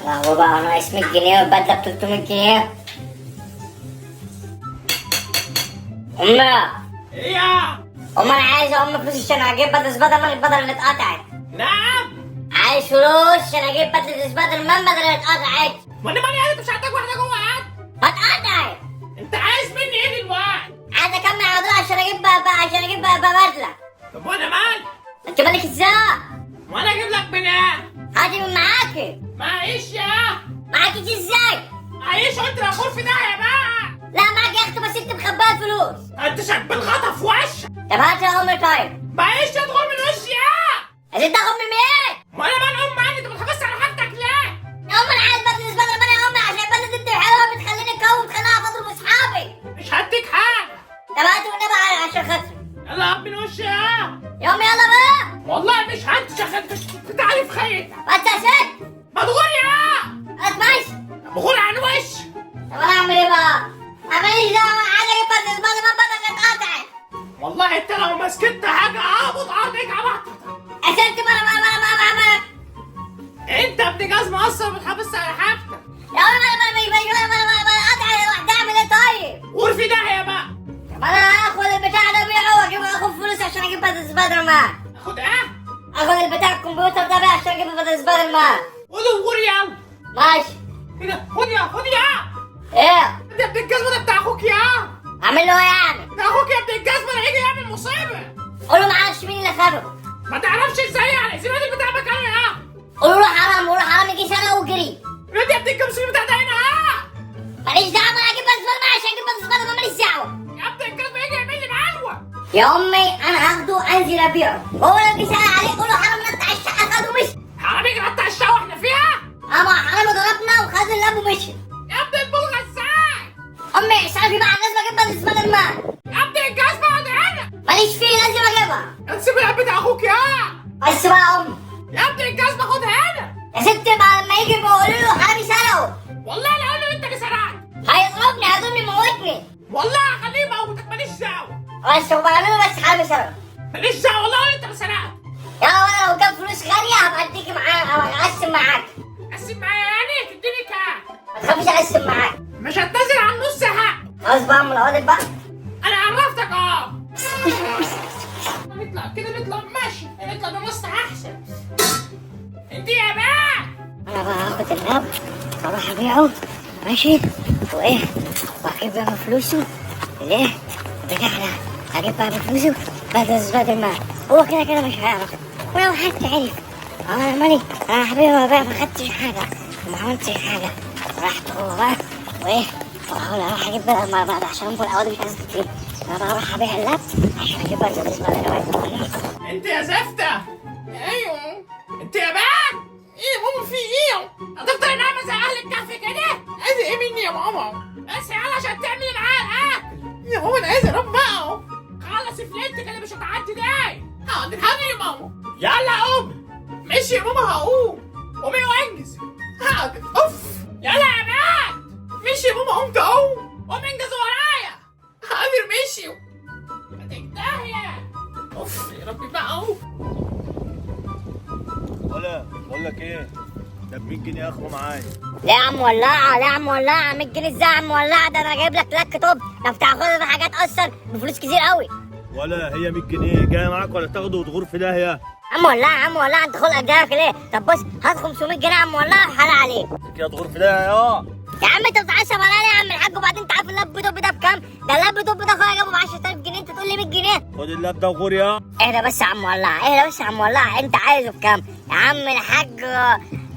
هو بقى ناقص 100 جنيه والبدله ب 300 جنيه. ايه يا؟ انا عايز فلوس عشان اجيب بدله سبايدر مان البدله اللي اتقطعت. نعم. عايز فلوس عشان اجيب بدله سبايدر مان البدله اللي اتقطعت. وانا مالي، انت مش هتحتاج واحده جوه قاعد؟ اتقطعت. انت عايز مني ايه دلوقتي؟ عايز اكمل على دول عشان اجيب بدله. طب وانا مالي؟ انت مالك ازاي؟ وانا اجيب لك من ايه؟ هاتي من معاكي. معيش يا. معاكي ازاي؟ معيش، قلت لك غرفة داهية بقى. لا معاك يا اختي، بس انت مخبيه الفلوس. انت شايف بالغطا في وشك. طب هات يا امي. طيب معيش تدخل من وشي يا. عايزين تاخد من مين؟ وانا مال امي، انت بتحبس على حاجتك ليه؟ يا امي انا عايز بدله سبايدر مان يا امي، عشان البدله دي حلوه بتخليني قوي وبتخليني اعرف اضرب اصحابي. مش هديك حاجة. طب هاتي والنبي عشان خاطري. يلا هب من وشي يا. يا امي يلا بقى. والله مش هنت انت عارف خيط. بس يا ست. مدغور يا. خلاص ماشي. مغور عن وش. طب انا اعمل ايه بقى؟ ماليش دعوه، انا عايز اجيب بدله سبايدر مان البدله اللي اتقطعت. والله انت لو مسكت حاجة اعبط عليك عبطتك. يا ست ما انت ابن جزمة اصلا بتحبس على حاجتك. يا امي ما قطع لوحدي، اعمل ايه طيب؟ قول في داهية بقى. طب انا هاخد البتاع ده ابيعه اخد فلوس عشان اجيب بدله سبايدر مان. خد ايه؟ اخد البتاع الكمبيوتر ده بقى عشان اجيب بدله سبايدر مان. قول يا. ماشي. ايه ده؟ خد يا. ايه؟ انت ابن الجزمة ده بتاع اخوك يا. اعمل له ايه يعني؟ ده اخوك يا ابن الجزمة ده هيجي يعمل مصيبة. قول له ما اعرفش مين اللي خده. ما تعرفش ازاي يعني؟ سيب البتاع مكانه يا. قول له حرام يجي سنه وجري. انت يا ابن الجزمة بتاع ده هنا يا. ماليش دعوه، انا اجيب بدله سبايدر مان عشان اجيب بدله سبايدر مان، ماليش دعوه. يا ابن الجزمة يجي يعمل لي معلوة. يا امي انا هاخده انزل ابيعه، هو لو جه سال عليه قول له حرام نطع الشقه خده ومشي. حرامي قطع الشقة واحنا فيها. اما حرام ضربنا وخد اللاب ومشي. يا ابن البلغة ازاي؟ امي صاحبي بقى الناس بجيب بدله سبايدر مان. يا ابن الجزمة ده هنا. ماليش فيه، لازم اجيبها. تسيب الاب بتاع اخوك يا. بس بقى يا امي. يا ابن الجزمة خد هنا. يا ست بقى لما يجي بقول له حرامي سرقه. والله لا اقول له انت اللي سرقت. هيضربني يموتني. والله هخليه يموتك، ماليش دعوة. بس هو بعمله بس حرامي سرقه. ماليش دعوة، والله اقول انت اللي سرقت. يلا وانا لو جاب فلوس غاليه هبقى اديكي معايا او اقسم معاك. قسم معايا يعني تديني كام؟ ما تخافيش اقسم معاك. مش هتنزل عن نص حق. خلاص بقى ام العوض بقى. انا عرفتك اه. نطلع كده، نطلع ماشي، نطلع بنص احسن. انت يا بقى. انا بقى هاخد اللاب واروح ابيعه ماشي وايه واجيب بقى فلوسه ليه بتاعنا، هجيب بقى بفلوسه بدل سبايدر مان. هو كده كده مش هيعرف، ولو حد عرف انا مالي، انا حبيبي بقى ما خدتش حاجه وما عملتش حاجه. رحت هو بقى وايه واحاول اروح اجيب بقى ما بعد عشان ام العوض مش عايز كتير. انا بقى اروح ابيع اللاب عشان اجيب بقى سبايدر مان. انت يا زفته. ايوه انت يا بقى. ايه يا ماما في ايه؟ هتفضل نايمه زي اهل الكهف كده؟ عايز ايه مني يا ماما؟ بس يلا عشان تعملي معايا الاكل. يا ماما انا عايز انام بقى. خلص فليتك اللي مش هتعدي دي. حاضر يا ماما. يلا قوم. ماشي يا ماما هقوم. قومي وانجز. حاضر. اوف. يلا يا بنات. ماشي يا ماما قمت اقوم. قوم انجز ورايا. حاضر ماشي. هتجدهية. اوف يا ربي بقى اهو. ولا بقول لك ايه، ده ب 100 جنيه اخره معايا. ليه يا عم ولعه؟ ليه يا عم ولعه؟ 100 جنيه ازاي يا عم ولعه؟ ده انا جايب لك توب، ده بتاخدها في حاجات اصلا بفلوس كتير قوي. ولا هي 100 جنيه جايه معاك ولا تاخده وتغور في داهيه؟ يا عم ولعه انت خلقك جايلك ليه؟ طب بص هات 500 جنيه يا عم ولعه حلال عليك. كده تغور في داهيه يا عم انت بتعشم عليا ليه يا عم الحاج؟ وبعدين انت عارف اللاب توب ده بكام؟ ده اللاب توب ده اخويا جابه ب 10000 جنيه، انت تقول لي 100 جنيه؟ خد اللاب ده وغور يا. اهدى بس يا عم ولعه، اهدى بس يا عم ولعه، انت عايزه بكام؟ يا عم الحاج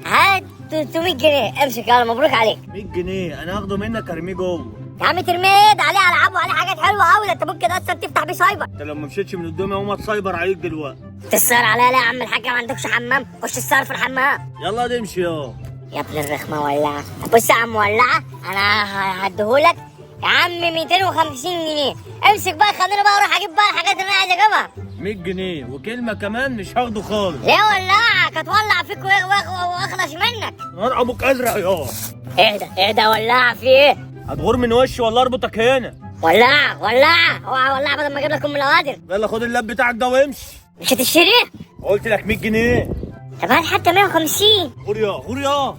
هات 300 جنيه، امسك يلا مبروك عليك. 100 جنيه انا هاخده منك ارميه جوه. يا عم ترميه، ده عليه العاب وعليه حاجات حلوه قوي، ده انت ممكن اصلا تفتح بيه سايبر. انت لو ما مشيتش من قدامي اقوم اتصايبر عليك دلوقتي. تسهر عليا ليه يا عم الحاج؟ ما عندكش حمام؟ خش السهر في الحمام. يلا نمشي يا ابن الرخمه ولعه. بص يا عم ولعه انا هديهولك يا عم 250 جنيه، امسك بقى خليني بقى اروح اجيب بقى الحاجات اللي انا عايز اجيبها. 100 جنيه وكلمه كمان مش هاخده خالص. ليه ولعه؟ هتولع فيك واخلص منك. نار ابوك ازرق يا. اهدى ولعه في ايه؟ هتغور من وشي ولا اربطك هنا؟ ولعه اوعى ولعه بدل ما اجيب لك ام القوادر. يلا خد اللاب بتاعك ده وامشي. مش هتشتريه؟ قلت لك 100 جنيه. طب هات حتى 150. غور يا.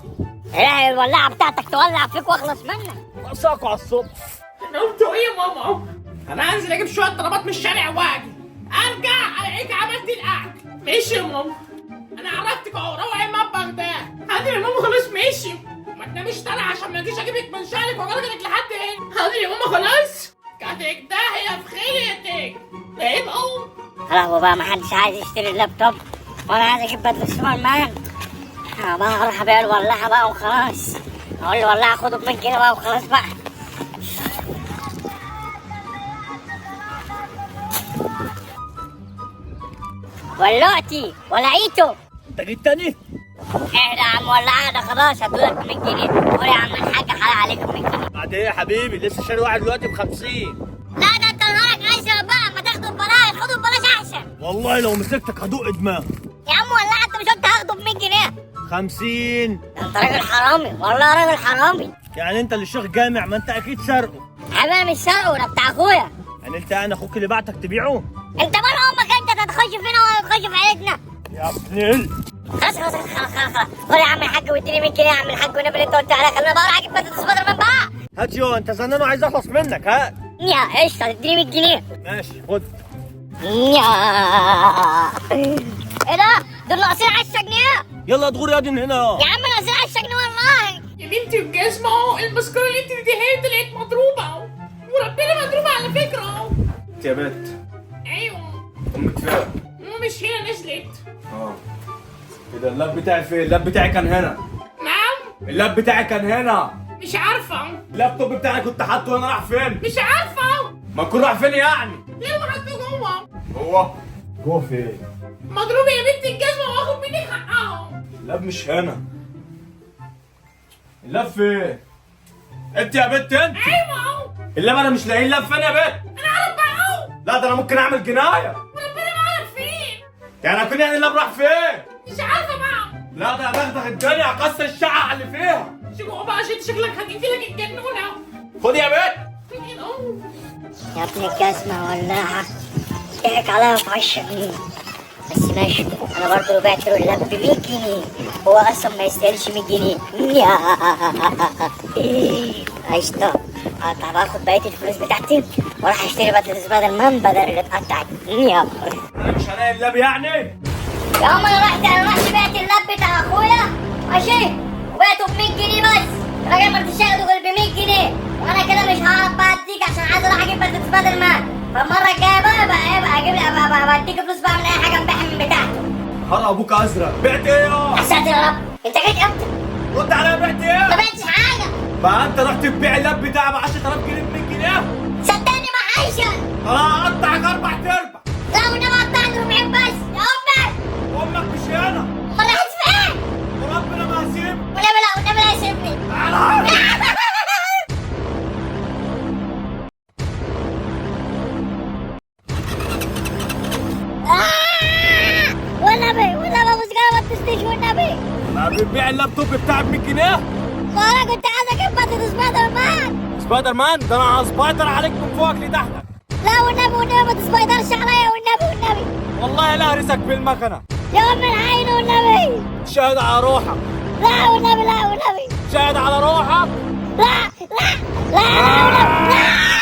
ايه الولاعة بتاعتك تولع فيك واخلص منك. ناقصاكوا على الصبح. انا قلت ايه يا ماما؟ انا هنزل اجيب شويه طلبات من الشارع واجي ارجع الاقيك عملت الاكل. ماشي يا ماما، انا عرفتك اهو. روقي المطبخ ده. حاضر يا ماما خلاص ماشي. ما تناميش طالع عشان ما اجيش اجيبك من شارك واجيلك لحد هنا. حاضر يا ماما خلاص. كاتك داهيه في خيلتك. فاهم اهو. خلاص بقى محدش عايز يشتري اللابتوب ولا عايز اجيب بدلة سوبر مان. انا بقى هروح ابيع الولاعة بقى وخلاص. اقول الولاعة خده ب100 جنيه بقى وخلاص بقى. ولعتي ولعيته. انت جيت تاني؟ ايه ده يا عم ولاعة ده خلاص هدولك ب100 جنيه. قول يا عم الحاج حلال عليك ب100 جنيه. بعد ايه يا حبيبي؟ لسه شاري واحد دلوقتي ب50. لا ده انت نهارك اشرب بقى. ما تاخده ببلاش خده ببلاش احسن. والله لو مسكتك هدوق دماغك. يا عم ولاعة انت مش قلت هاخده ب100 جنيه؟ 50. ده انت راجل حرامي والله راجل حرامي. يعني انت اللي الشيخ جامع، ما انت اكيد سرقه. حبيبي انا مش سارقه ده بتاع اخويا. يعني انت انا اخوك اللي بعتك تبيعه؟ انت مال امك انت تتخش فينا ولا تخش في عيلتنا؟ يا ابن خلاص خلاص خلاص خلاص. خد يا عم الحاج واديني 100 جنيه يا عم الحاج والنبي اللي انت قلت عليها. خلينا بقى اروح اجيب بدلة سبايدر مان بقى. هات يو، انت زنان وعايز اخلص منك. ها يا قشطه تديني 100 جنيه. ماشي خد. يا ايه ده؟ دول ناقصين 10 جنيه. يلا ادغور يا دي من هنا. يا عم ناقصين 10 جنيه والله. يا بنتي الجزمه اهو. المسكره اللي انت اديتيها لي طلعت مضروبه اهو. وربنا مضروبه على فكره اهو. انت يا بنت ايوه. امك فين؟ ماما مش هنا نزلت. اه كده اللاب بتاعي فين؟ اللاب بتاعي كان هنا. نعم. اللاب بتاعي كان هنا. مش عارفه. اللابتوب بتاعي كنت حاطه هنا، راح فين؟ مش عارفه. ما كنت راح فين يعني؟ ليه ما حطه جوه؟ جوه فين؟ مضروبه يا بنتي الجزمه واخد منك حقها. اللاب مش هنا. اللاب فين؟ انت يا بنت انت. ايوه اهو. اللاب انا مش لاقي اللاب فين يا بنت؟ انا عارف بقى اهو. لا ده انا ممكن اعمل جنايه. وربنا ما عارف فين. يعني اكون يعني اللاب راح فين؟ مش عارفه بقى. لا ده هدغدغ الدنيا، هكسر الشقه اللي فيها. شو بقى عشان شكلك هتقتلك الجنونه. خد يا بنت. فين اهو. يا ابن الجزمه ولاعه ضحك عليا في 10 جنيه بس ماشي. انا برضه لو بعت له اللاب ب 100 جنيه هو اصلا ما يستاهلش 100 جنيه. قشطه. هطلع باخد بقيه الفلوس بتاعتي واروح اشتري بدلة سبايدر مان بدل اللي اتقطعت. انا مش هلاقي اللاب يعني. يا عم انا رحت بعت اللاب بتاع اخويا ماشي وبعته ب 100 جنيه بس. الراجل ما رضيش ياخده غير ب 100 جنيه وانا كده مش هعرف بقى اديك عشان عايز اروح اجيب بدلة سبايدر مان. فالمره الجايه بقى اجيب بقى اديك فلوس بقى من اي حاجه امبارح من بتاعته. حرق ابوك ازرق. بعت ايه يا؟ يا ساتر يا رب انت جيت امتى؟ رد عليا، بعت ما ايه؟ بعتش حاجه. بقى انت رحت تبيع اللاب بتاعي ب 10000 جنيه ب 100 جنيه؟ صدقني ما عايشه. انا هقطعك 4 ارباع. لا والنبي قطعني ربعين بس يا امك. امك مش هنا. امال راحت فين؟ وربنا ما هسيبك. والنبي لا يسيبني. تعالى. والنبي ابو سجاره ما تستيش والنبي. ما بتبيع اللابتوب بتاعي ب 100 جنيه؟ ما انا كنت عايز اجيب بدلة سبايدر مان. سبايدر مان ده انا هسبايدر عليك من فوقك لتحتك. لا والنبي ما تسبايدرش عليا والنبي. والله لا هرسك بالمكنه. يا ام العين والنبي. شاهد على روحك. لا والنبي شاهد على روحك. لا والنبي لا.